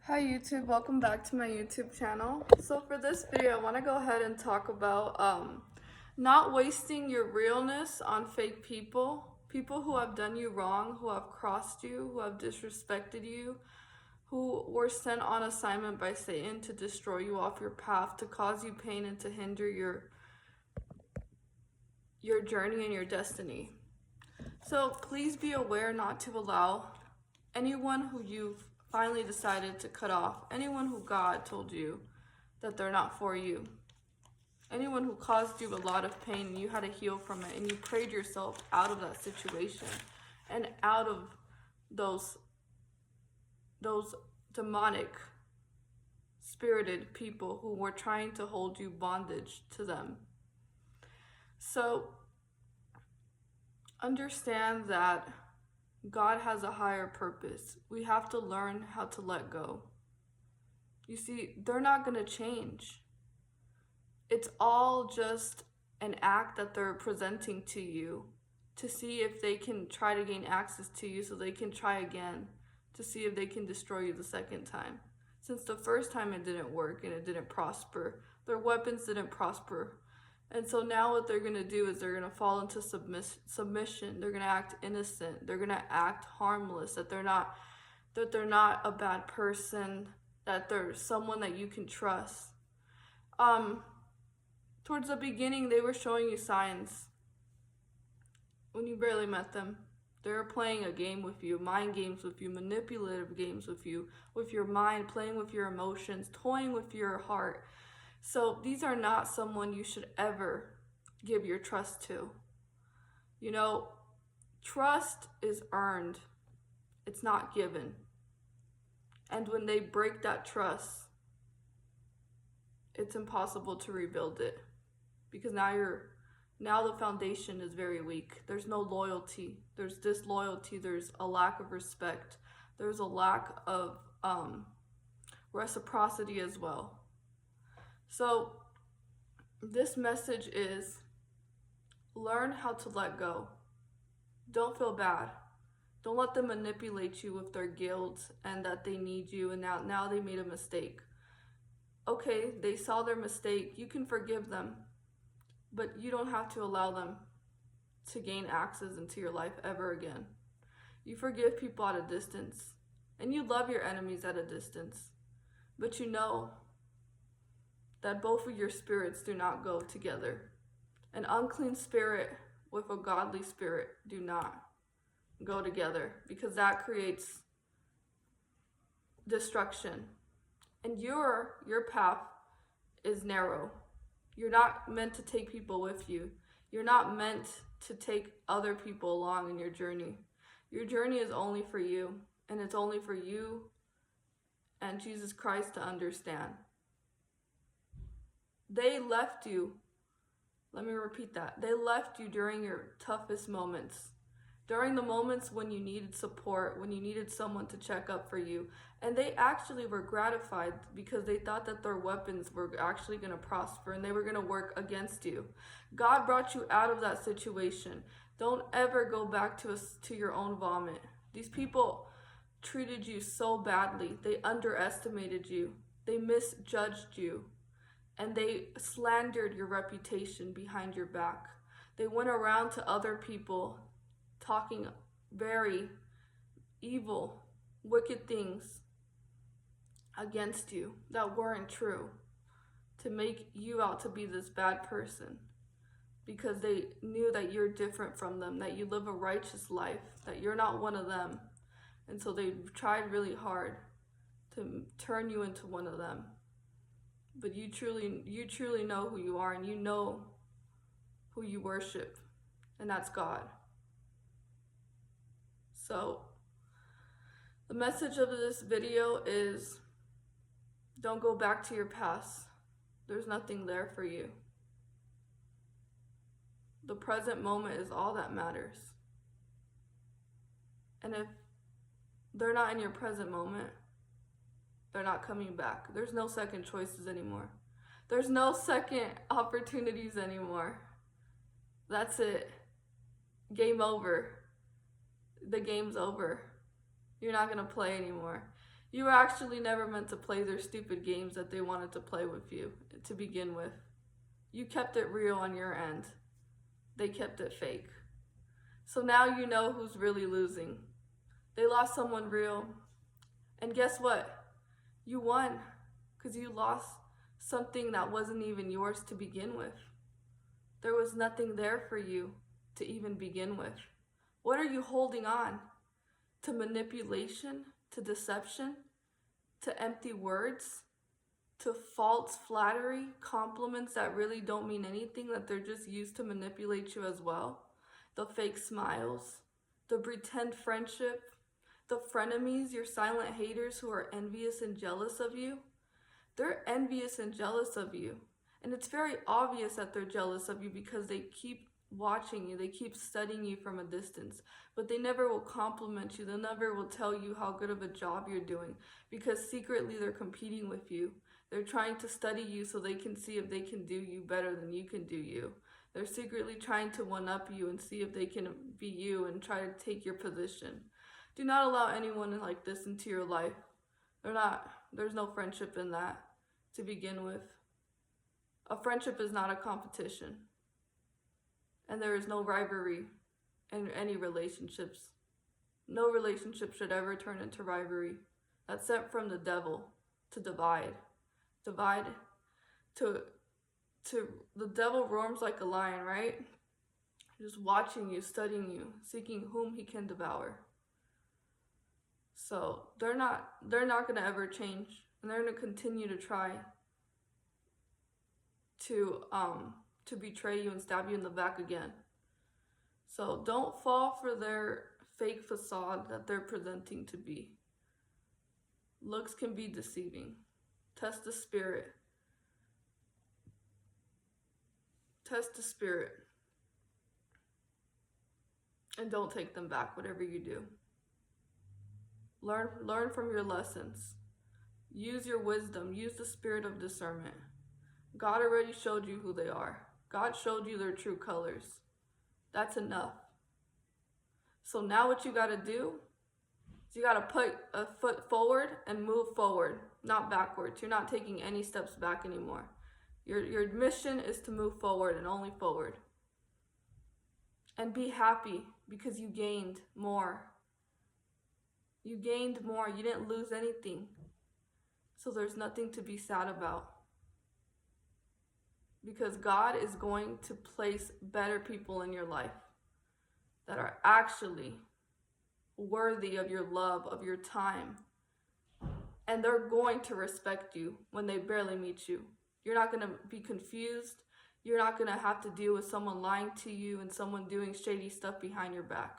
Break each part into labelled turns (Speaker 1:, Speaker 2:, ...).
Speaker 1: Hi YouTube, welcome back to my YouTube channel. So for this video, I want to go ahead and talk about not wasting your realness on fake people who have done you wrong, who have crossed you, who have disrespected you, who were sent on assignment by Satan to destroy you off your path, to cause you pain and to hinder your journey and your destiny. So please be aware not to allow anyone who you've finally decided to cut off, anyone who God told you that they're not for you, anyone who caused you a lot of pain and you had to heal from it and you prayed yourself out of that situation and out of those demonic spirited people who were trying to hold you bondage to them. So understand that God has a higher purpose. We have to learn how to let go. You see, they're not going to change. It's all just an act that they're presenting to you to see if they can try to gain access to you so they can try again to see if they can destroy you the second time. Since the first time it didn't work and it didn't prosper, their weapons didn't prosper. And so now what they're going to do is they're going to fall into submission. They're going to act innocent. They're going to act harmless, that they're not a bad person, that they're someone that you can trust. Towards the beginning, they were showing you signs when you barely met them. They were playing a game with you, mind games with you, manipulative games with you, with your mind, playing with your emotions, toying with your heart. So these are not someone you should ever give your trust to. You know, trust is earned. It's not given. And when they break that trust, it's impossible to rebuild it. Because now the foundation is very weak. There's no loyalty. There's disloyalty. There's a lack of respect. There's a lack of reciprocity as well. So this message is learn how to let go. Don't feel bad. Don't let them manipulate you with their guilt and that they need you and now they made a mistake. Okay, they saw their mistake. You can forgive them, but you don't have to allow them to gain access into your life ever again. You forgive people at a distance, and you love your enemies at a distance, but you know that both of your spirits do not go together. An unclean spirit with a godly spirit do not go together, because that creates destruction. And your path is narrow. You're not meant to take people with you. You're not meant to take other people along in your journey. Your journey is only for you, and it's only for you and Jesus Christ to understand. They left you. Let me repeat that. They left you during your toughest moments. During the moments when you needed support, when you needed someone to check up for you. And they actually were gratified because they thought that their weapons were actually going to prosper and they were going to work against you. God brought you out of that situation. Don't ever go back to your own vomit. These people treated you so badly. They underestimated you. They misjudged you. And they slandered your reputation behind your back. They went around to other people talking very evil, wicked things against you that weren't true, to make you out to be this bad person, because they knew that you're different from them, that you live a righteous life, that you're not one of them. And so they tried really hard to turn you into one of them. But you truly know who you are, and you know who you worship, and that's God. So the message of this video is don't go back to your past. There's nothing there for you. The present moment is all that matters. And if they're not in your present moment, they're not coming back. There's no second choices anymore. There's no second opportunities anymore. That's it. Game over. The game's over. You're not going to play anymore. You were actually never meant to play their stupid games that they wanted to play with you to begin with. You kept it real on your end. They kept it fake. So now you know who's really losing. They lost someone real. And guess what? You won because you lost something that wasn't even yours to begin with. There was nothing there for you to even begin with. What are you holding on? To manipulation? To deception? To empty words? To false flattery? Compliments that really don't mean anything, that they're just used to manipulate you as well? The fake smiles? The pretend friendship? The frenemies, your silent haters who are envious and jealous of you? They're envious and jealous of you. And it's very obvious that they're jealous of you because they keep watching you, they keep studying you from a distance, but they never will compliment you, they never will tell you how good of a job you're doing, because secretly they're competing with you. They're trying to study you so they can see if they can do you better than you can do you. They're secretly trying to one-up you and see if they can be you and try to take your position. Do not allow anyone like this into your life. There's no friendship in that to begin with. A friendship is not a competition. And there is no rivalry in any relationships. No relationship should ever turn into rivalry. That's sent from the devil to divide. Divide to the devil roams like a lion, right? Just watching you, studying you, seeking whom he can devour. So they're not gonna ever change, and they're gonna continue to try to betray you and stab you in the back again. So don't fall for their fake facade that they're presenting to be. Looks can be deceiving. Test the spirit. Test the spirit. And don't take them back, whatever you do. Learn from your lessons. Use your wisdom. Use the spirit of discernment. God already showed you who they are. God showed you their true colors. That's enough. So now what you got to do is you got to put a foot forward and move forward, not backwards. You're not taking any steps back anymore. Your mission is to move forward and only forward. And be happy because you gained more. You gained more. You didn't lose anything. So there's nothing to be sad about. Because God is going to place better people in your life that are actually worthy of your love, of your time. And they're going to respect you when they barely meet you. You're not going to be confused. You're not going to have to deal with someone lying to you and someone doing shady stuff behind your back.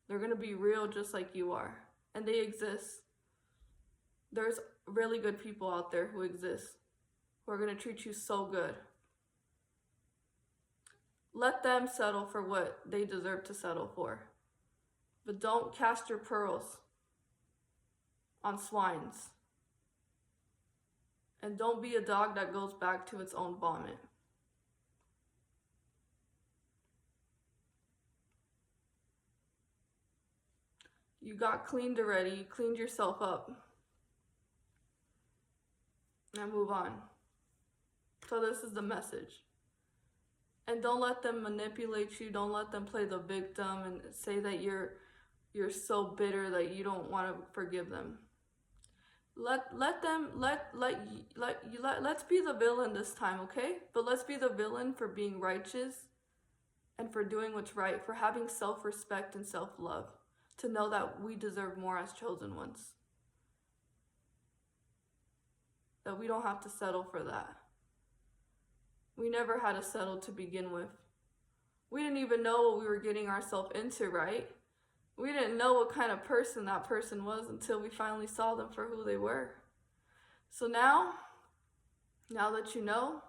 Speaker 1: They're going to be real just like you are. And they exist. There's really good people out there who exist, who are going to treat you so good. Let them settle for what they deserve to settle for. But don't cast your pearls on swines. And don't be a dog that goes back to its own vomit. You got cleaned already. You cleaned yourself up. Now move on. So this is the message. And don't let them manipulate you. Don't let them play the victim and say that you're so bitter that you don't want to forgive them. Let's be the villain this time, okay? But let's be the villain for being righteous and for doing what's right, for having self-respect and self-love, to know that we deserve more as chosen ones. That we don't have to settle for that. We never had to settle to begin with. We didn't even know what we were getting ourselves into, right? We didn't know what kind of person that person was until we finally saw them for who they were. So now that you know,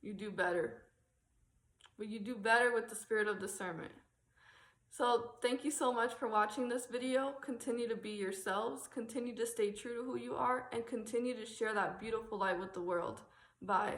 Speaker 1: you do better. But you do better with the spirit of discernment. So thank you so much for watching this video. Continue to be yourselves. Continue to stay true to who you are. And continue to share that beautiful light with the world. Bye.